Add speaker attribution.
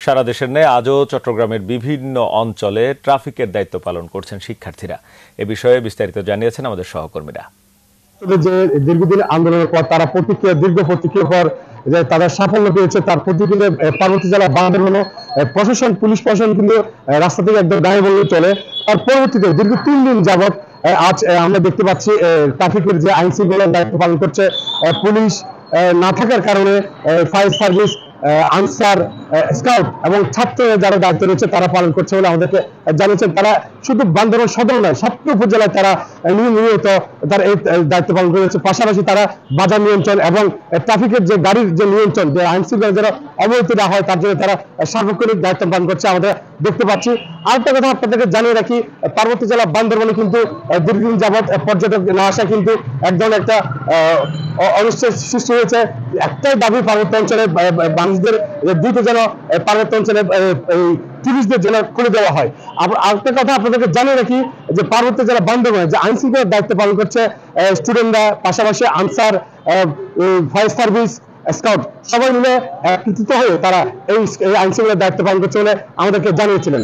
Speaker 1: সারা দেশের ন্যায় আজও চট্টগ্রামের বিভিন্ন অঞ্চলে ট্রাফিকের দায়িত্ব পালন করছেন শিক্ষার্থীরা। এ বিষয়ে বিস্তারিত জানিয়েছেন আমাদের সহকর্মীরা।
Speaker 2: যে দীর্ঘদিন আন্দোলনের পর তারা দীর্ঘ প্রতীক্ষার পর যে তারা সাফল্য পেয়েছে, তার প্রতিদিনে পার্বতী জেলা বান্দরবান প্রশাসন, পুলিশ প্রশাসন কিন্তু রাস্তা থেকে একদম গায়ে বলে চলে। তার পরবর্তীতে দীর্ঘ 3 দিন যাবৎ আজ আমরা দেখতে পাচ্ছি ট্রাফিকের যে আইন শৃঙ্খলার দায়িত্ব পালন করছে পুলিশ না থাকার কারণে ফায়ার সার্ভিস, আনসার, স্কাউট এবং ছাত্ররা যারা দায়িত্ব রয়েছে তারা পালন করছে বলে আমাদেরকে জানিয়েছেন। তারা শুধু বান্দরবান সদর নয়, সবটি উপজেলায় তারা নিয়মিত তার এই দায়িত্ব পালন করেছে। পাশাপাশি তারা বাজার নিয়ন্ত্রণ এবং ট্রাফিকের যে গাড়ির যে নিয়ন্ত্রণ, যে আইন শৃঙ্খলা যারা অবহিত না হয় তার জন্য তারা সার্বক্ষণিক দায়িত্ব পালন করছে আমাদের দেখতে পাচ্ছি। আরেকটা কথা আপনাদেরকে জানিয়ে রাখি, পার্বতী জেলা বান্দরবানে কিন্তু দীর্ঘদিন যাবৎ পর্যটক না আসা কিন্তু একদম একটা অনিশ্চয় সৃষ্টি হয়েছে। একটাই দাবি পার্বত্য অঞ্চলে মানুষদের দ্রুত যেন পার্বত্য অঞ্চলে টুরিস্টদের জন্য খুলে দেওয়া হয়। আরেকটা কথা আপনাদেরকে জানিয়ে রাখি যে পার্বত্য জেলা বান্দরবানে যে আইন শৃঙ্খলার দায়িত্ব পালন করছে স্টুডেন্টরা, পাশাপাশি আনসার, ফায়ার সার্ভিস, স্কাউট সবাই মিলে একত্রিত হয়ে তারা এই আইন শৃঙ্খলার দায়িত্ব পালন করছে বলে আমাদেরকে জানিয়েছিলেন।